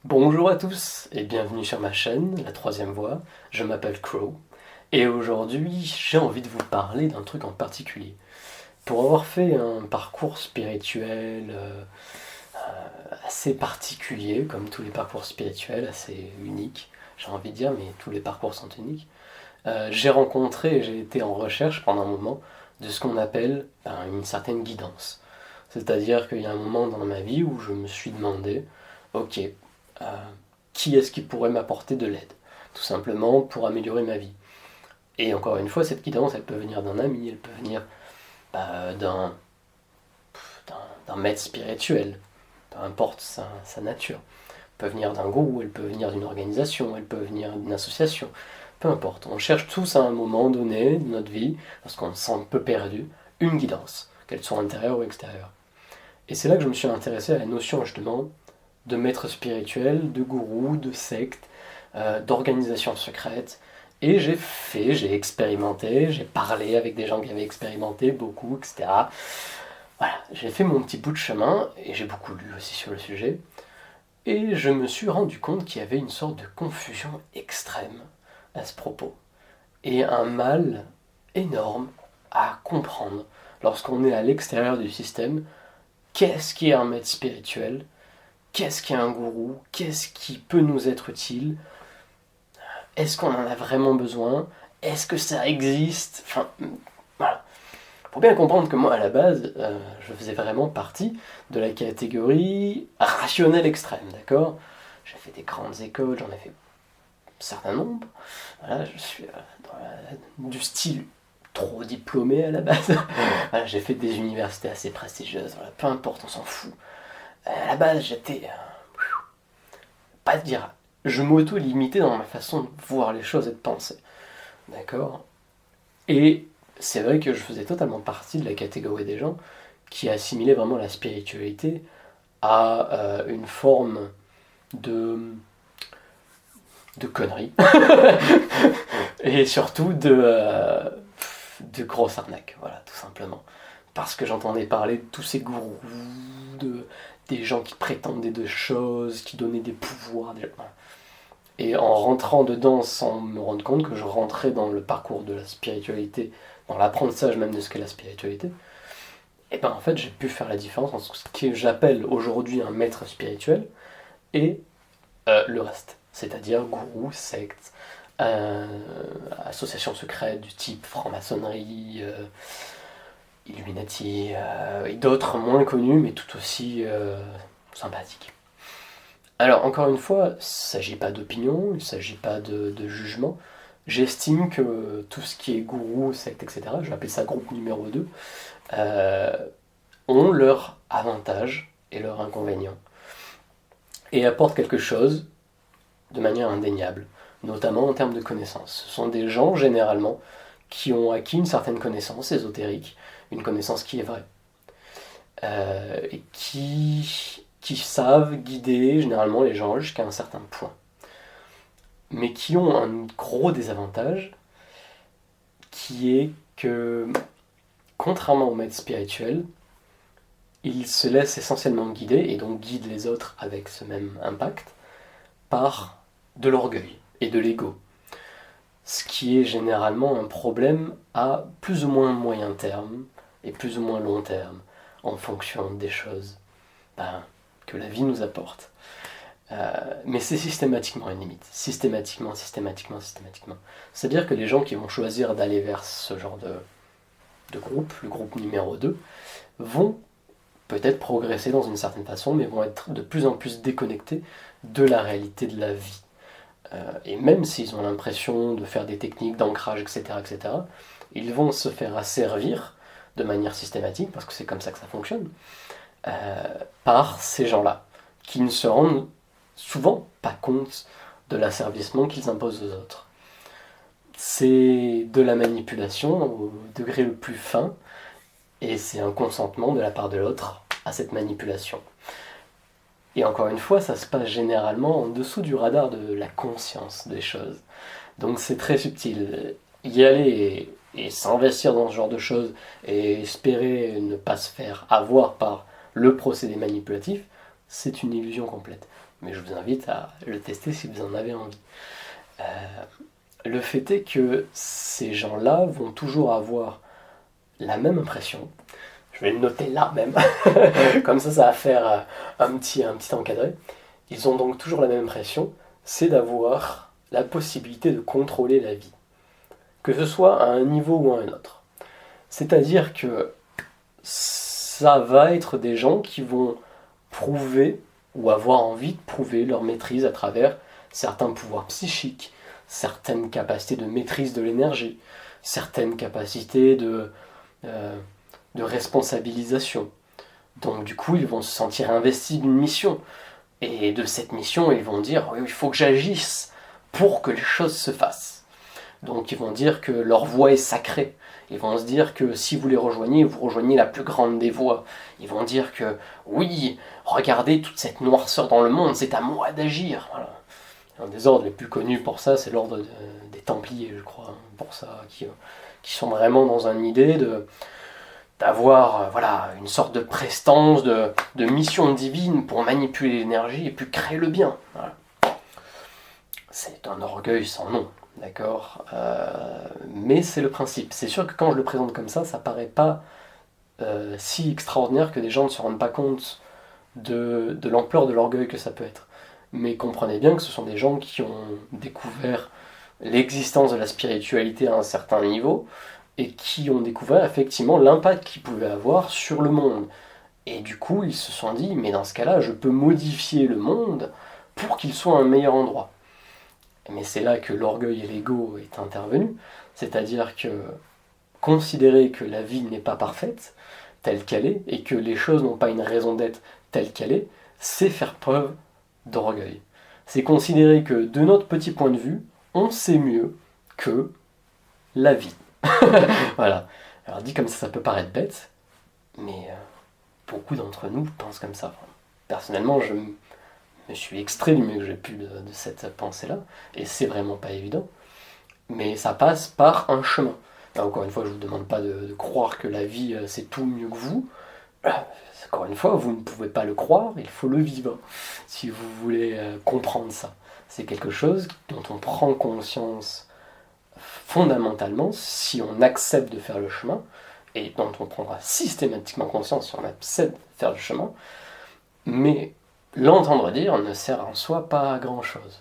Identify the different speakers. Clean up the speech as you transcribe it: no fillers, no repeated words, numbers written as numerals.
Speaker 1: Bonjour à tous et bienvenue sur ma chaîne, la troisième voie. Je m'appelle Crow et aujourd'hui j'ai envie de vous parler d'un truc en particulier. Pour avoir fait un parcours spirituel assez particulier, comme tous les parcours spirituels, assez unique, j'ai envie de dire, mais tous les parcours sont uniques, j'ai rencontré et j'ai été en recherche pendant un moment de ce qu'on appelle une certaine guidance. C'est-à-dire qu'il y a un moment dans ma vie où je me suis demandé, ok, qui est-ce qui pourrait m'apporter de l'aide? Tout simplement pour améliorer ma vie. Et encore une fois, cette guidance, elle peut venir d'un ami, elle peut venir bah, d'un maître spirituel, peu importe sa nature. Elle peut venir d'un gourou, elle peut venir d'une organisation, elle peut venir d'une association, peu importe. On cherche tous à un moment donné de notre vie, lorsqu'on se sent un peu perdu, une guidance, qu'elle soit intérieure ou extérieure. Et c'est là que je me suis intéressé à la notion justement de maître spirituel, de gourou, de secte, d'organisation secrète. Et j'ai expérimenté, j'ai parlé avec des gens qui avaient expérimenté beaucoup, etc. Voilà, j'ai fait mon petit bout de chemin et j'ai beaucoup lu aussi sur le sujet. Et je me suis rendu compte qu'il y avait une sorte de confusion extrême à ce propos. Et un mal énorme à comprendre lorsqu'on est à l'extérieur du système. Qu'est-ce qui est un maître spirituel? Qu'est-ce qu'est un gourou? Qu'est-ce qui peut nous être utile? Est-ce qu'on en a vraiment besoin? Est-ce que ça existe? Enfin, voilà. Faut bien comprendre que moi, à la base, je faisais vraiment partie de la catégorie rationnelle extrême, d'accord? J'ai fait des grandes écoles, j'en ai fait un certain nombre. Voilà, je suis du style trop diplômé à la base. Voilà, j'ai fait des universités assez prestigieuses, voilà, peu importe, on s'en fout. À la base, j'étais pas dire, je m'auto-limitais dans ma façon de voir les choses et de penser. D'accord? Et c'est vrai que je faisais totalement partie de la catégorie des gens qui assimilaient vraiment la spiritualité à une forme de, de conneries. Et surtout de grosse arnaque, voilà, tout simplement. Parce que j'entendais parler de tous ces gourous, de, des gens qui prétendaient de choses, qui donnaient des pouvoirs. Et en rentrant dedans sans me rendre compte que je rentrais dans le parcours de la spiritualité, dans l'apprentissage même de ce qu'est la spiritualité, et ben en fait j'ai pu faire la différence entre ce que j'appelle aujourd'hui un maître spirituel et le reste. C'est-à-dire gourou, secte, euh, association secrète du type franc-maçonnerie, Illuminati, et d'autres moins connus mais tout aussi sympathiques. Alors, encore une fois, il ne s'agit pas d'opinion, il ne s'agit pas de jugement. J'estime que tout ce qui est gourou, secte, etc., je vais appeler ça groupe numéro 2, euh, ont leurs avantages et leurs inconvénients. Et apportent quelque chose de manière indéniable, notamment en termes de connaissances. Ce sont des gens, généralement, qui ont acquis une certaine connaissance ésotérique, une connaissance qui est vraie, et qui savent guider généralement les gens jusqu'à un certain point, mais qui ont un gros désavantage qui est que, contrairement aux maîtres spirituels, ils se laissent essentiellement guider, et donc guident les autres avec ce même impact, par de l'orgueil et de l'ego. Ce qui est généralement un problème à plus ou moins moyen terme et plus ou moins long terme, en fonction des choses que la vie nous apporte. Mais c'est systématiquement une limite. Systématiquement, systématiquement, systématiquement. C'est-à-dire que les gens qui vont choisir d'aller vers ce genre de groupe, le groupe numéro 2, vont peut-être progresser dans une certaine façon, mais vont être de plus en plus déconnectés de la réalité de la vie. Et même s'ils ont l'impression de faire des techniques d'ancrage, etc., etc., ils vont se faire asservir de manière systématique, parce que c'est comme ça que ça fonctionne, par ces gens-là, qui ne se rendent souvent pas compte de l'asservissement qu'ils imposent aux autres. C'est de la manipulation au degré le plus fin, et c'est un consentement de la part de l'autre à cette manipulation. Et encore une fois, ça se passe généralement en dessous du radar de la conscience des choses. Donc c'est très subtil. Y aller et s'investir dans ce genre de choses et espérer ne pas se faire avoir par le procédé manipulatif, c'est une illusion complète. mais je vous invite à le tester si vous en avez envie. Le fait est que ces gens-là vont toujours avoir la même impression. Je vais le noter là même, comme ça va faire un petit encadré. Ils ont donc toujours la même impression, c'est d'avoir la possibilité de contrôler la vie, que ce soit à un niveau ou à un autre. C'est-à-dire que ça va être des gens qui vont prouver ou avoir envie de prouver leur maîtrise à travers certains pouvoirs psychiques, certaines capacités de maîtrise de l'énergie, certaines capacités de responsabilisation. Donc du coup, ils vont se sentir investis d'une mission. Et de cette mission, ils vont dire, oui, il faut que j'agisse pour que les choses se fassent. Donc ils vont dire que leur voix est sacrée. Ils vont se dire que si vous les rejoignez, vous rejoignez la plus grande des voix. Ils vont dire que, oui, regardez toute cette noirceur dans le monde, c'est à moi d'agir. Voilà. Un des ordres les plus connus pour ça, c'est l'ordre des Templiers, je crois, pour ça, qui sont vraiment dans une idée d'avoir une sorte de prestance, de mission divine pour manipuler l'énergie et puis créer le bien. Voilà. C'est un orgueil sans nom, d'accord, mais c'est le principe. C'est sûr que quand je le présente comme ça paraît pas si extraordinaire que des gens ne se rendent pas compte de l'ampleur de l'orgueil que ça peut être. Mais comprenez bien que ce sont des gens qui ont découvert l'existence de la spiritualité à un certain niveau, et qui ont découvert effectivement l'impact qu'ils pouvaient avoir sur le monde. Et du coup, ils se sont dit, mais dans ce cas-là, je peux modifier le monde pour qu'il soit un meilleur endroit. Mais c'est là que l'orgueil et l'ego est intervenu, c'est-à-dire que considérer que la vie n'est pas parfaite, telle qu'elle est, et que les choses n'ont pas une raison d'être telle qu'elle est, c'est faire preuve d'orgueil. C'est considérer que, de notre petit point de vue, on sait mieux que la vie. Voilà. Alors dit comme ça peut paraître bête, mais beaucoup d'entre nous pensent comme ça. Personnellement, je me suis extrait du mieux que j'ai pu de cette pensée-là, et c'est vraiment pas évident. Mais ça passe par un chemin. Alors, encore une fois, je ne vous demande pas de croire que la vie c'est tout mieux que vous. Encore une fois, vous ne pouvez pas le croire, il faut le vivre si vous voulez comprendre ça. C'est quelque chose dont on prend conscience fondamentalement si on accepte de faire le chemin, et dont on prendra systématiquement conscience si on accepte de faire le chemin, mais l'entendre dire ne sert en soi pas à grand chose.